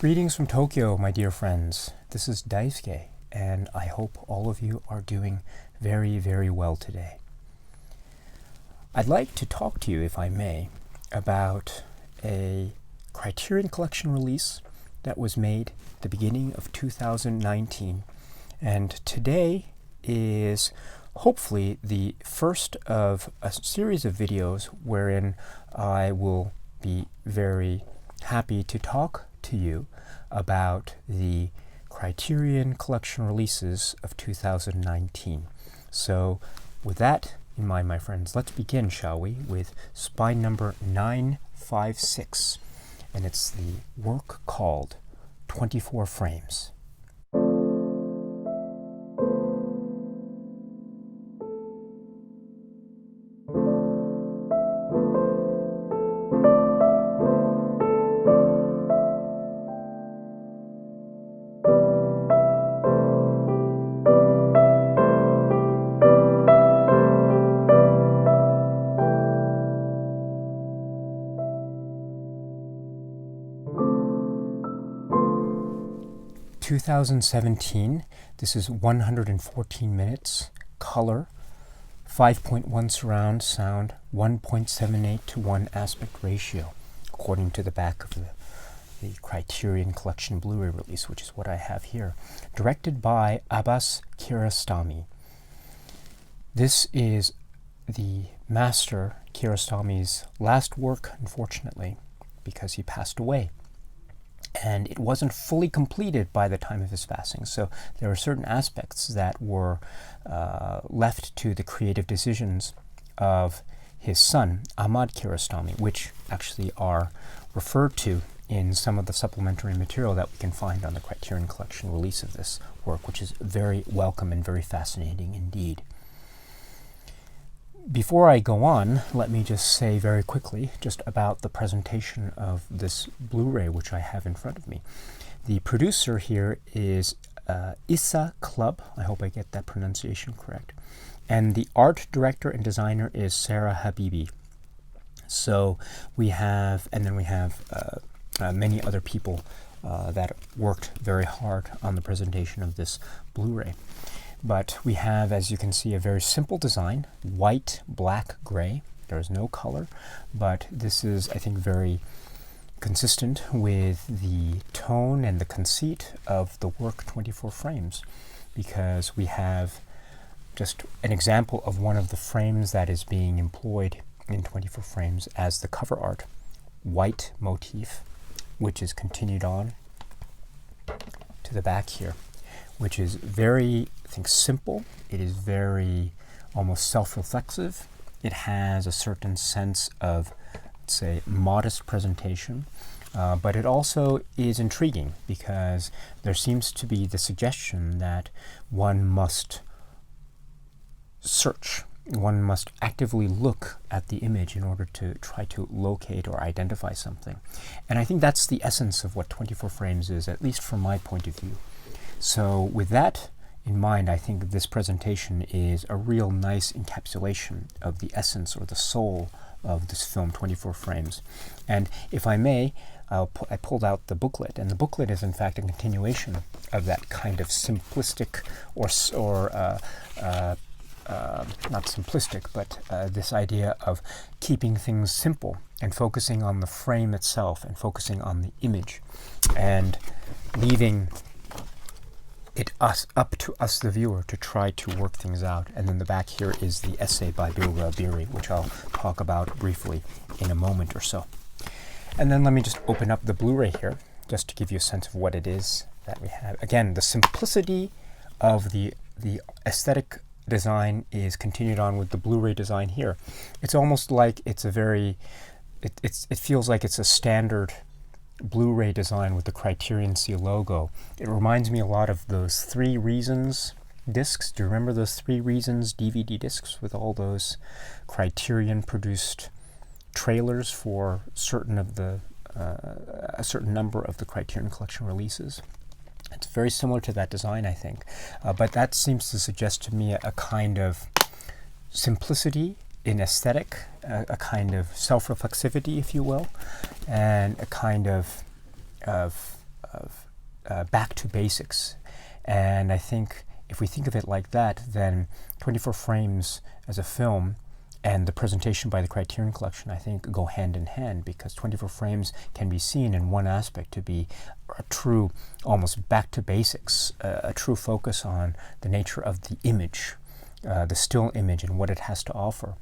Greetings from Tokyo, my dear friends. This is Daisuke, and I hope all of you are doing very, very well today. I'd like to talk to you, if I may, about a Criterion Collection release that was made at the beginning of 2019. And today is hopefully the first of a series of videos wherein I will be very happy to talk to you about the Criterion Collection releases of 2019. So with that in mind, my friends, let's begin, shall we, with spine number 956, and it's the work called 24 Frames. 2017, this is 114 minutes, color, 5.1 surround sound, 1.78 to 1 aspect ratio, according to the back of the Criterion Collection Blu-ray release, which is what I have here. Directed by Abbas Kiarostami. This is the master Kiarostami's last work, unfortunately, because he passed away. And it wasn't fully completed by the time of his passing. So there were certain aspects that were left to the creative decisions of his son, Ahmad Kiarostami, which actually are referred to in some of the supplementary material that we can find on the Criterion Collection release of this work, which is very welcome and very fascinating indeed. Before I go on, let me just say very quickly just about the presentation of this Blu-ray, which I have in front of me. The producer here is Issa Club. I hope I get that pronunciation correct. And the art director and designer is Sarah Habibi. So we have, and then we have many other people that worked very hard on the presentation of this Blu-ray. But we have, as you can see, a very simple design, white, black, gray. There is no color, but this is, I think, very consistent with the tone and the conceit of the work 24 Frames, because we have just an example of one of the frames that is being employed in 24 Frames as the cover art, white motif, which is continued on to the back here, which is very, I think, simple. It is very almost self-reflexive. It has a certain sense of, let's say, modest presentation, but it also is intriguing because there seems to be the suggestion that one must search, one must actively look at the image in order to try to locate or identify something. And I think that's the essence of what 24 Frames is, at least from my point of view. So with that in mind, I think this presentation is a real nice encapsulation of the essence or the soul of this film, 24 Frames. And if I may, I pulled out the booklet, and the booklet is in fact a continuation of that kind of simplistic not simplistic, but this idea of keeping things simple and focusing on the frame itself and focusing on the image and leaving it up to us, the viewer, to try to work things out. And then the back here is the essay by Bilra Biri, which I'll talk about briefly in a moment or so. And then let me just open up the Blu-ray here, just to give you a sense of what it is that we have. Again, the simplicity of the aesthetic design is continued on with the Blu-ray design here. It's almost like it's a very, it feels like it's a standard Blu-ray design with the Criterion C logo. It reminds me a lot of those 3 Reasons discs. Do you remember those 3 Reasons DVD discs with all those Criterion produced trailers for certain of the a certain number of the Criterion Collection releases? It's very similar to that design, I think, but that seems to suggest to me a kind of simplicity in aesthetic, a kind of self-reflexivity, if you will, and a kind of back to basics. And I think if we think of it like that, then 24 frames as a film and the presentation by the Criterion Collection, I think, go hand in hand, because 24 frames can be seen in one aspect to be a true, almost back to basics, a true focus on the nature of the image, the still image and what it has to offer,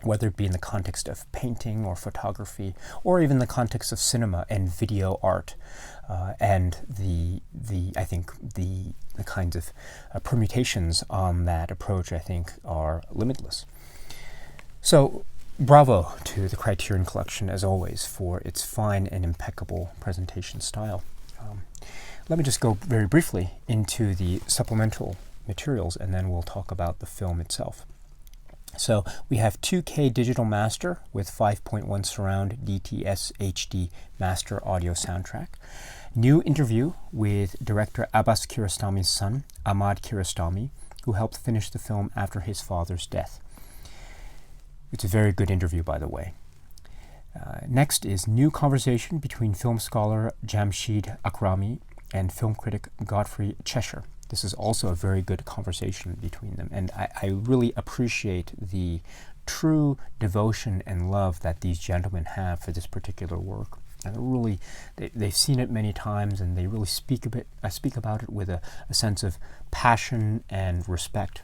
whether it be in the context of painting or photography, or even the context of cinema and video art, and I think the kinds of permutations on that approach, I think, are limitless. So, bravo to the Criterion Collection, as always, for its fine and impeccable presentation style. Let me just go very briefly into the supplemental materials, and then we'll talk about the film itself. So we have 2K digital master with 5.1 surround DTS HD master audio soundtrack. New interview with director Abbas Kiarostami's son, Ahmad Kiarostami, who helped finish the film after his father's death. It's a very good interview, by the way. Next is new conversation between film scholar Jamshid Akrami and film critic Godfrey Cheshire. This is also a very good conversation between them, and I really appreciate the true devotion and love that these gentlemen have for this particular work. And they've seen it many times, and they really speak about it with a sense of passion and respect.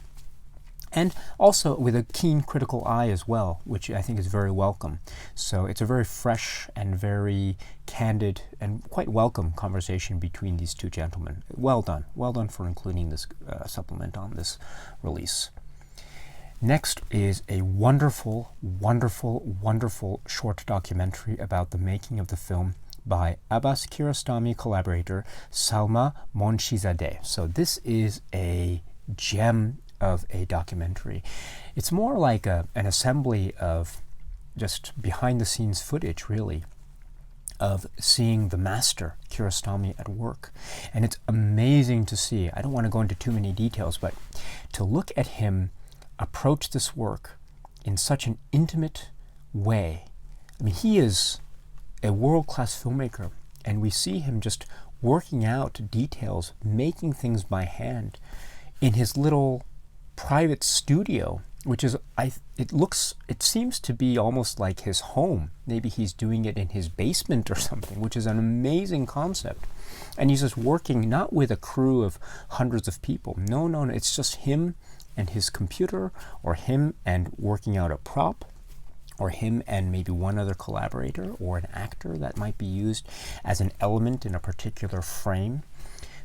And also with a keen critical eye as well, which I think is very welcome. So it's a very fresh and very candid and quite welcome conversation between these two gentlemen. Well done for including this supplement on this release. Next is a wonderful, wonderful, wonderful short documentary about the making of the film by Abbas Kiarostami collaborator Salma Monshizadeh. So this is a gem of a documentary. It's more like an assembly of just behind-the-scenes footage, really, of seeing the master, Kiarostami, at work. And it's amazing to see. I don't want to go into too many details, but to look at him approach this work in such an intimate way. I mean, he is a world-class filmmaker, and we see him just working out details, making things by hand in his little private studio, which is, it seems to be almost like his home. Maybe he's doing it in his basement or something, which is an amazing concept. And he's just working not with a crew of hundreds of people. No, it's just him and his computer, or him and working out a prop, or him and maybe one other collaborator or an actor that might be used as an element in a particular frame.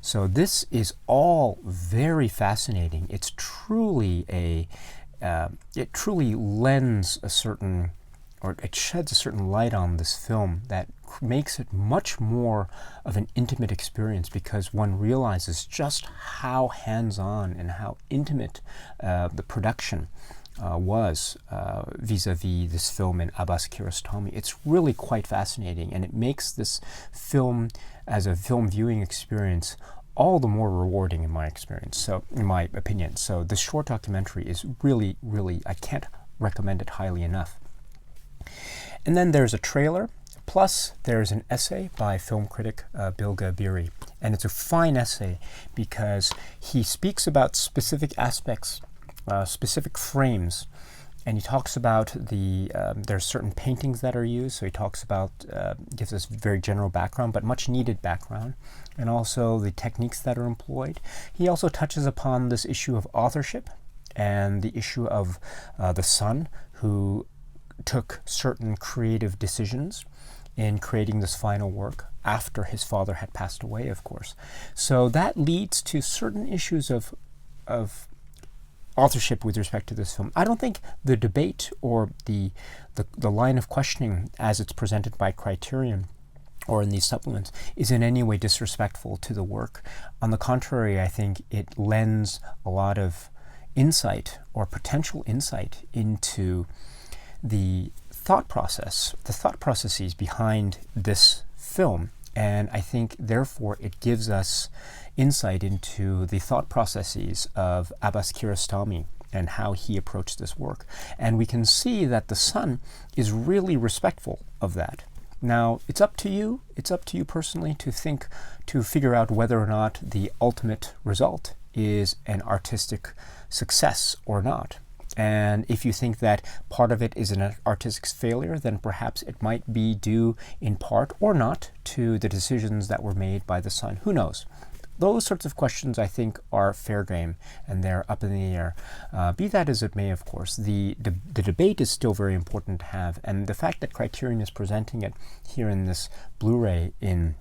So this is all very fascinating. It's truly it truly lends a certain, or it sheds a certain light on this film that makes it much more of an intimate experience, because one realizes just how hands-on and how intimate the production was vis-a-vis this film and Abbas Kiarostami. It's really quite fascinating, and it makes this film as a film viewing experience all the more rewarding in my opinion. So this short documentary is really, really, I can't recommend it highly enough. And then there's a trailer, plus there's an essay by film critic Bilge Biri. And it's a fine essay because he speaks about specific aspects, specific frames, and he talks about there's certain paintings that are used. So he talks about, gives us very general background, but much needed background, and also the techniques that are employed. He also touches upon this issue of authorship and the issue of the son who took certain creative decisions in creating this final work after his father had passed away, of course. So that leads to certain issues of authorship with respect to this film. I don't think the debate or the line of questioning as it's presented by Criterion or in these supplements is in any way disrespectful to the work. On the contrary, I think it lends a lot of insight or potential insight into the thought processes behind this film. And I think, therefore, it gives us insight into the thought processes of Abbas Kiarostami and how he approached this work. And we can see that the son is really respectful of that. Now, it's up to you personally to figure out whether or not the ultimate result is an artistic success or not. And if you think that part of it is an artistic failure, then perhaps it might be due in part or not to the decisions that were made by the son. Who knows? Those sorts of questions, I think, are fair game, and they're up in the air. Be that as it may, of course, the debate is still very important to have, and the fact that Criterion is presenting it here in this Blu-ray in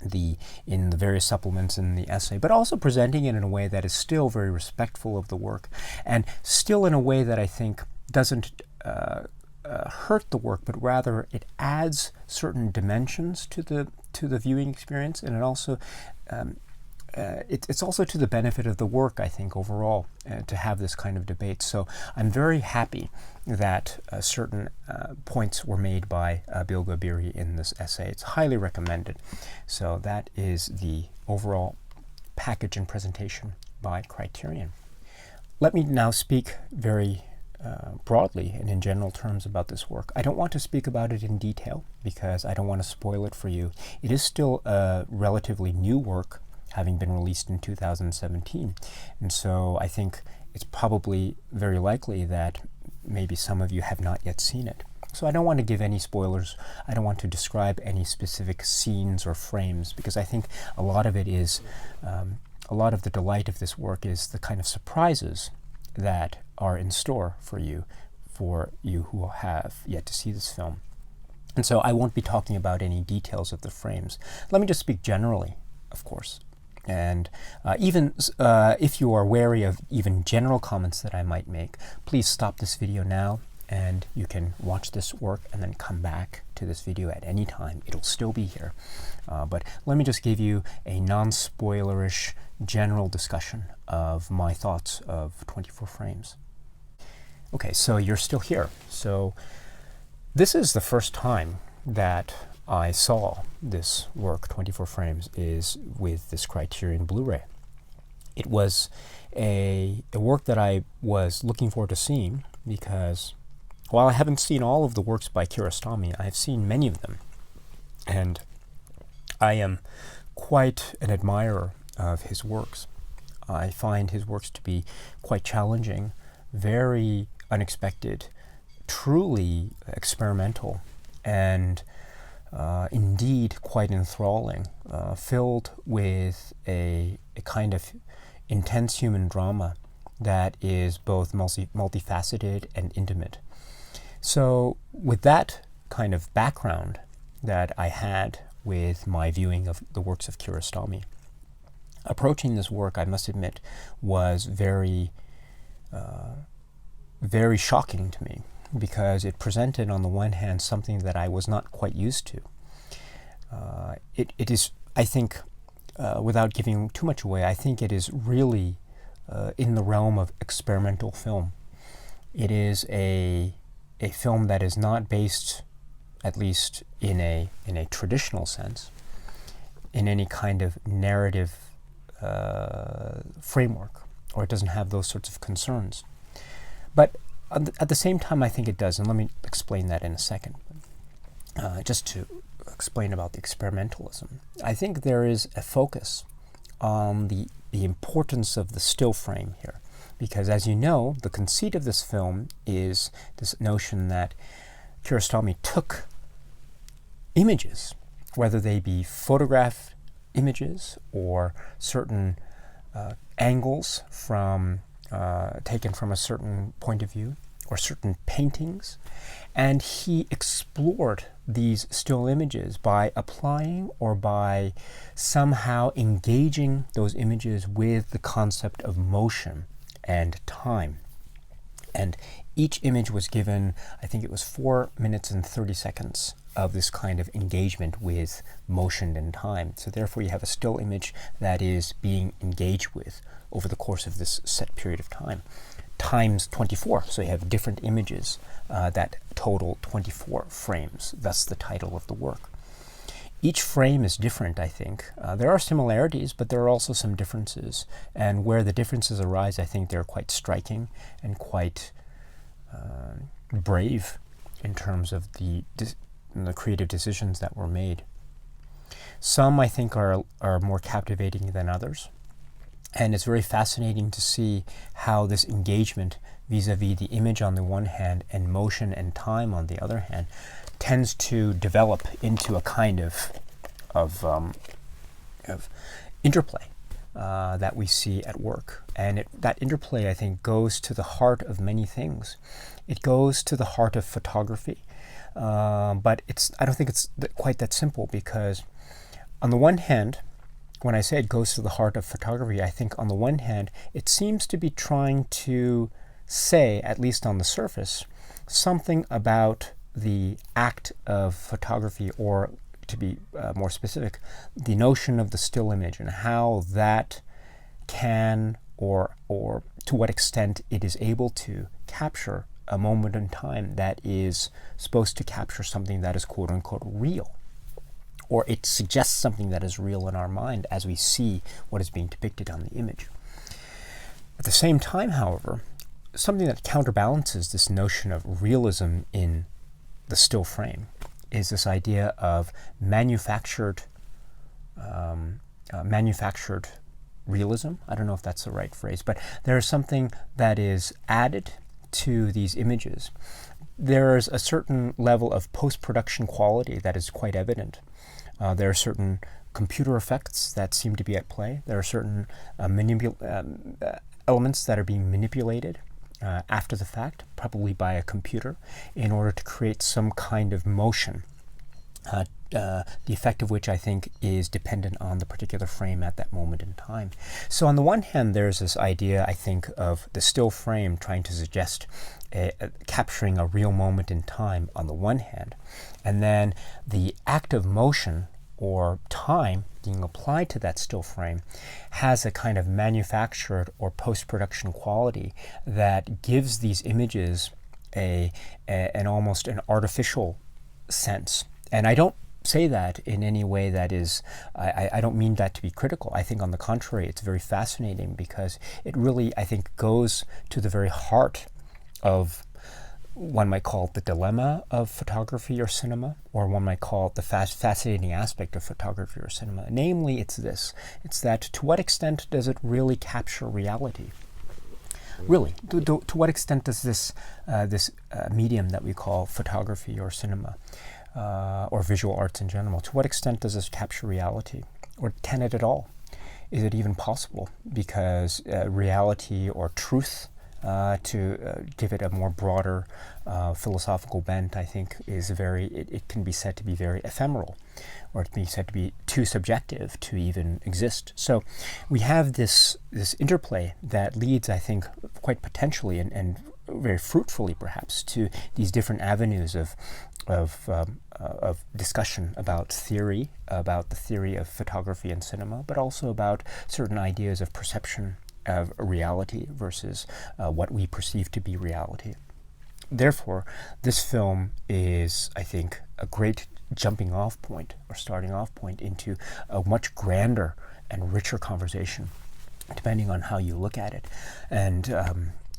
the various supplements in the essay, but also presenting it in a way that is still very respectful of the work, and still in a way that I think doesn't hurt the work, but rather it adds certain dimensions to the viewing experience, and it also it's also to the benefit of the work, I think, overall, to have this kind of debate. So I'm very happy that certain points were made by Bilge Biri in this essay. It's highly recommended. So that is the overall package and presentation by Criterion. Let me now speak very broadly and in general terms about this work. I don't want to speak about it in detail because I don't want to spoil it for you. It is still a relatively new work, having been released in 2017. And so I think it's probably very likely that maybe some of you have not yet seen it. So I don't want to give any spoilers. I don't want to describe any specific scenes or frames, because I think a lot of it is, a lot of the delight of this work is the kind of surprises that are in store for you who have yet to see this film. And so I won't be talking about any details of the frames. Let me just speak generally, of course. And even if you are wary of even general comments that I might make, please stop this video now and you can watch this work and then come back to this video at any time. It'll still be here. But let me just give you a non-spoilerish general discussion of my thoughts of 24 frames. Okay, so you're still here. So this is the first time that I saw this work, 24 frames, is with this Criterion Blu-ray. It was a work that I was looking forward to seeing because, while I haven't seen all of the works by Kiarostami, I've seen many of them. And I am quite an admirer of his works. I find his works to be quite challenging, very unexpected, truly experimental, and indeed quite enthralling, filled with a kind of intense human drama that is both multifaceted and intimate. So with that kind of background that I had with my viewing of the works of Kiarostami, approaching this work, I must admit, was very shocking to me, because it presented, on the one hand, something that I was not quite used to. It is, I think, without giving too much away, I think it is really in the realm of experimental film. It is a film that is not based, at least in a traditional sense, in any kind of narrative framework, or it doesn't have those sorts of concerns. But at the same time, I think it does, and let me explain that in a second. Just to explain about the experimentalism, I think there is a focus on the importance of the still frame here, because, as you know, the conceit of this film is this notion that Kiarostami took images, whether they be photograph images or certain angles from taken from a certain point of view, or certain paintings, and he explored these still images by applying or by somehow engaging those images with the concept of motion and time. And each image was given, I think it was 4 minutes and 30 seconds of this kind of engagement with motion and time. So therefore you have a still image that is being engaged with over the course of this set period of time, times 24. So you have different images that total 24 frames. That's the title of the work. Each frame is different, I think. There are similarities, but there are also some differences. And where the differences arise, I think they're quite striking and quite brave in terms of the the creative decisions that were made. Some, I think, are more captivating than others. And it's very fascinating to see how this engagement vis-a-vis the image on the one hand and motion and time on the other hand tends to develop into a kind of interplay that we see at work. And that interplay, I think, goes to the heart of many things. It goes to the heart of photography, but I don't think it's quite that simple, because on the one hand, when I say it goes to the heart of photography, I think on the one hand, it seems to be trying to say, at least on the surface, something about the act of photography, or to be more specific, the notion of the still image and how that can, or to what extent it is able to capture a moment in time that is supposed to capture something that is quote unquote real. Or it suggests something that is real in our mind as we see what is being depicted on the image. At the same time, however, something that counterbalances this notion of realism in the still frame is this idea of manufactured realism. I don't know if that's the right phrase, but there is something that is added to these images. There is a certain level of post-production quality that is quite evident. There are certain computer effects that seem to be at play. There are certain elements that are being manipulated after the fact, probably by a computer, in order to create some kind of motion, the effect of which I think is dependent on the particular frame at that moment in time. So on the one hand, there's this idea, I think, of the still frame trying to suggest capturing a real moment in time on the one hand, and then the act of motion or time being applied to that still frame has a kind of manufactured or post-production quality that gives these images an almost an artificial sense. And I don't say that in any way that is, I don't mean that to be critical. I think on the contrary, it's very fascinating, because it really, I think, goes to the very heart of, one might call it the dilemma of photography or cinema, or one might call it the fascinating aspect of photography or cinema. Namely, it's this. It's that to what extent does it really capture reality? Really, to what extent does this medium that we call photography or cinema, or visual arts in general, to what extent does this capture reality? Or can it at all? Is it even possible? Because reality or truth, to give it a more broader philosophical bent, I think is it can be said to be very ephemeral, or it can be said to be too subjective to even exist. So we have this interplay that leads, I think, quite potentially and very fruitfully perhaps to these different avenues of discussion about the theory of photography and cinema, but also about certain ideas of perception of reality versus what we perceive to be reality. Therefore, this film is, I think, a great jumping off point or starting off point into a much grander and richer conversation, depending on how you look at it. And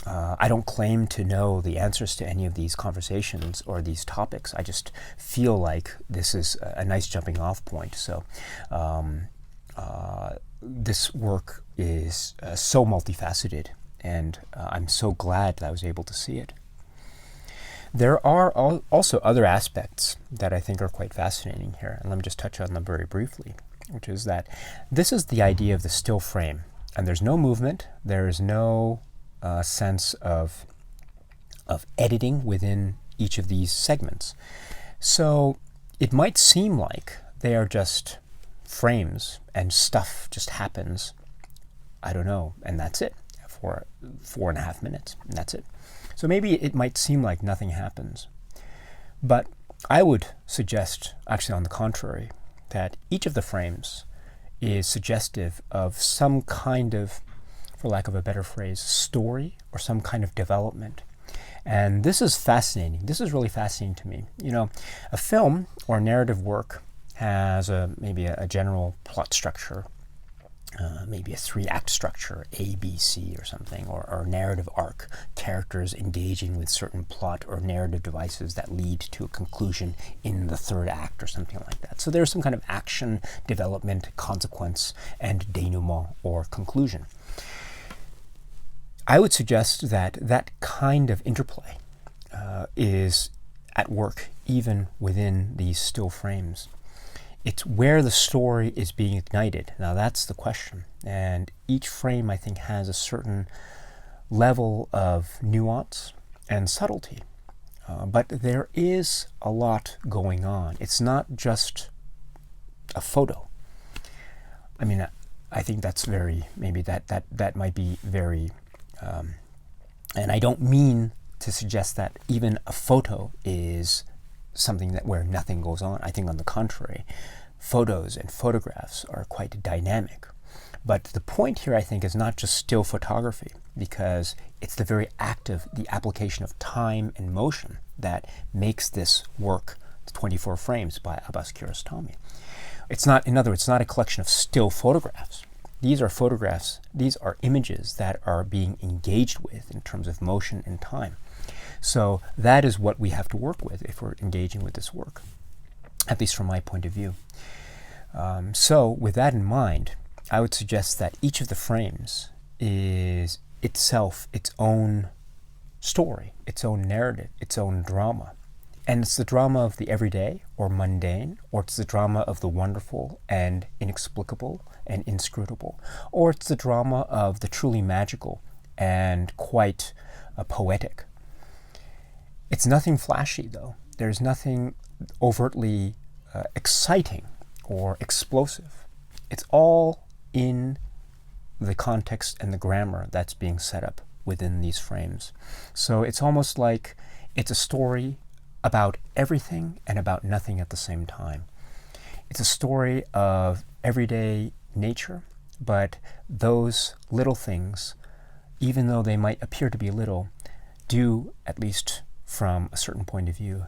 I don't claim to know the answers to any of these conversations or these topics. I just feel like this is a nice jumping off point. So this work is so multifaceted, and I'm so glad that I was able to see it. There are also other aspects that I think are quite fascinating here, and let me just touch on them very briefly, which is that this is the idea of the still frame, and there's no movement, there is no sense of editing within each of these segments. So it might seem like they are just frames and stuff just happens, I don't know, and that's it, for 4.5 minutes, and that's it. So maybe it might seem like nothing happens, but I would suggest, actually on the contrary, that each of the frames is suggestive of some kind of, for lack of a better phrase, story or some kind of development. And this is fascinating. This is really fascinating to me. You know, a film or narrative work has maybe a general plot structure, maybe a 3-act structure, A, B, C or something, or narrative arc, characters engaging with certain plot or narrative devices that lead to a conclusion in the 3rd act or something like that. So there's some kind of action, development, consequence, and denouement or conclusion. I would suggest that that kind of interplay is at work even within these still frames. It's where the story is being ignited. Now that's the question. And each frame, I think, has a certain level of nuance and subtlety. But there is a lot going on. It's not just a photo. I mean, I think that's very, maybe that might be very, and I don't mean to suggest that even a photo is something that where nothing goes on. I think on the contrary, photos and photographs are quite dynamic. But the point here, I think, is not just still photography, because it's the very act of the application of time and motion that makes this work, the 24 frames by Abbas Kiarostami. It's not, in other words, it's not a collection of still photographs. These are photographs, these are images that are being engaged with in terms of motion and time. So that is what we have to work with if we're engaging with this work, at least from my point of view. So with that in mind, I would suggest that each of the frames is itself its own story, its own narrative, its own drama. And it's the drama of the everyday or mundane, or it's the drama of the wonderful and inexplicable and inscrutable, or it's the drama of the truly magical and quite poetic. It's nothing flashy, though. There's nothing overtly exciting or explosive. It's all in the context and the grammar that's being set up within these frames. So it's almost like it's a story about everything and about nothing at the same time. It's a story of everyday nature, but those little things, even though they might appear to be little, do, at least from a certain point of view,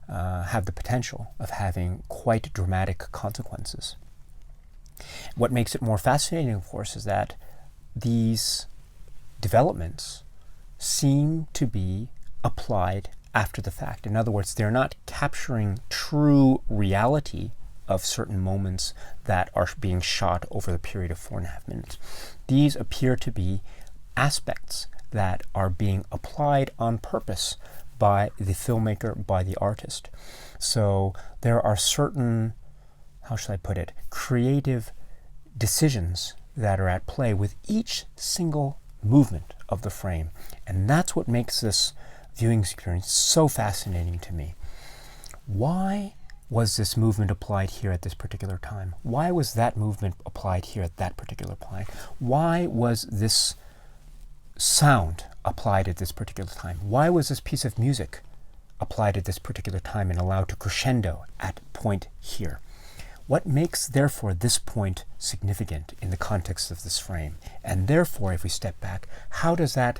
have the potential of having quite dramatic consequences. What makes it more fascinating, of course, is that these developments seem to be applied after the fact. In other words, they're not capturing true reality of certain moments that are being shot over the period of 4.5 minutes. These appear to be aspects that are being applied on purpose by the filmmaker, by the artist. So there are certain, how shall I put it, creative decisions that are at play with each single movement of the frame. And that's what makes this viewing experience so fascinating to me. Why was this movement applied here at this particular time? Why was that movement applied here at that particular point? Why was this sound applied at this particular time? Why was this piece of music applied at this particular time and allowed to crescendo at point here? What makes, therefore, this point significant in the context of this frame? And therefore, if we step back, how does that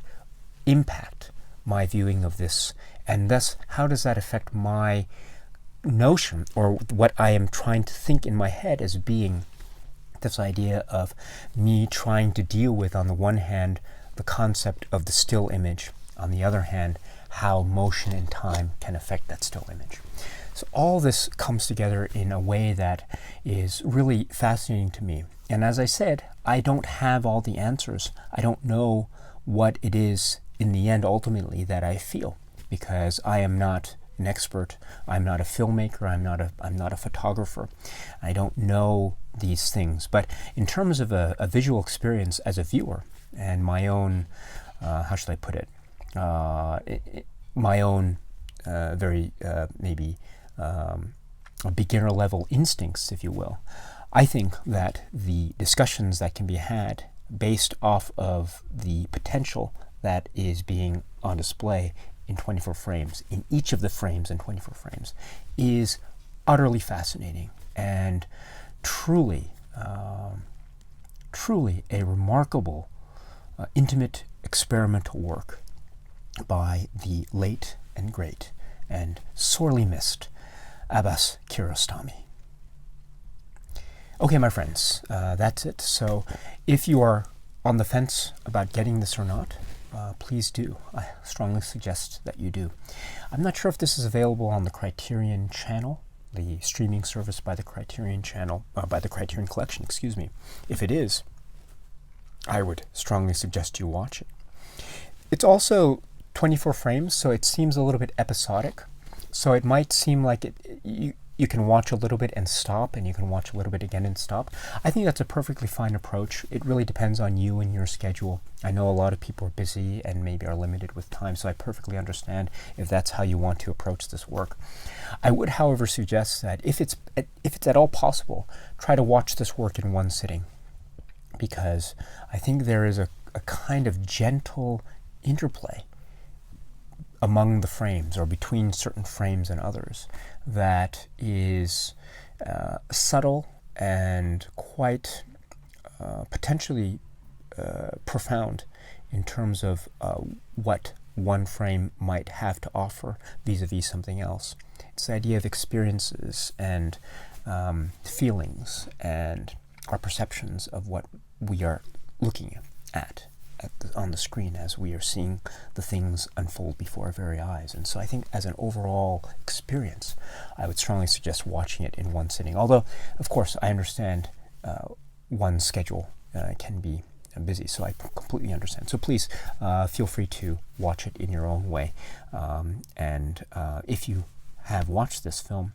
impact my viewing of this? And thus, how does that affect my notion, or what I am trying to think in my head as being this idea of me trying to deal with, on the one hand, the concept of the still image, on the other hand, how motion and time can affect that still image. So all this comes together in a way that is really fascinating to me. And as I said, I don't have all the answers. I don't know what it is in the end ultimately that I feel, because I am not an expert. I'm not a filmmaker. I'm not a photographer. I don't know these things. But in terms of a visual experience as a viewer and my own, how should I put it, my own very maybe beginner level instincts, if you will, I think that the discussions that can be had based off of the potential that is being on display in 24 frames, in each of the frames in 24 frames, is utterly fascinating and truly, truly a remarkable, intimate experimental work by the late and great and sorely missed Abbas Kiarostami. Okay, my friends, that's it. So if you are on the fence about getting this or not, please do. I strongly suggest that you do. I'm not sure if this is available on the Criterion channel, the streaming service by the Criterion channel, by the Criterion Collection, excuse me. If it is, I would strongly suggest you watch it. It's also 24 frames, so it seems a little bit episodic. So it might seem like you can watch a little bit and stop, and you can watch a little bit again and stop. I think that's a perfectly fine approach. It really depends on you and your schedule. I know a lot of people are busy and maybe are limited with time, so I perfectly understand if that's how you want to approach this work. I would, however, suggest that if it's at all possible, try to watch this work in one sitting, because I think there is a kind of gentle interplay among the frames or between certain frames and others that is subtle and quite potentially profound in terms of what one frame might have to offer vis-a-vis something else. It's the idea of experiences and feelings and our perceptions of what we are looking at on the screen as we are seeing the things unfold before our very eyes. And so I think as an overall experience, I would strongly suggest watching it in one sitting. Although, of course, I understand one's schedule can be busy, so I completely understand. So please feel free to watch it in your own way. And if you have watched this film,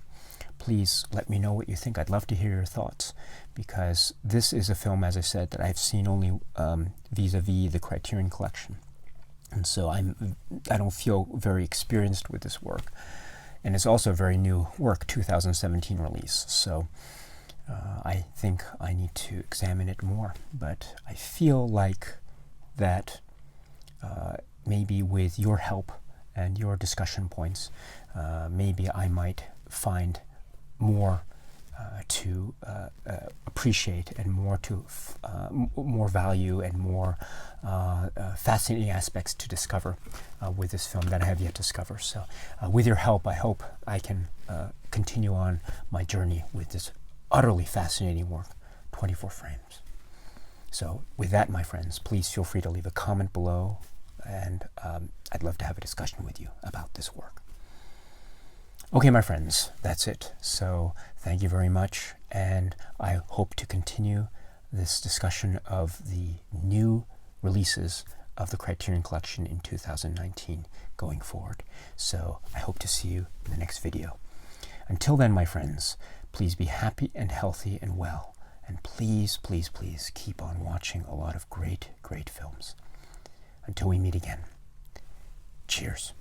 please let me know what you think. I'd love to hear your thoughts, because this is a film, as I said, that I've seen only vis-a-vis the Criterion Collection. And so I don't feel very experienced with this work. And it's also a very new work, 2017 release. So I think I need to examine it more. But I feel like that maybe with your help and your discussion points, maybe I might find more to appreciate, and more to more value and more fascinating aspects to discover with this film that I have yet to discover. So with your help, I hope I can continue on my journey with this utterly fascinating work, 24 frames. So with that, my friends, please feel free to leave a comment below, and I'd love to have a discussion with you about this work. Okay, my friends, that's it. So thank you very much, and I hope to continue this discussion of the new releases of the Criterion Collection in 2019 going forward. So I hope to see you in the next video. Until then, my friends, please be happy and healthy and well, and please, please, please keep on watching a lot of great, great films. Until we meet again, cheers.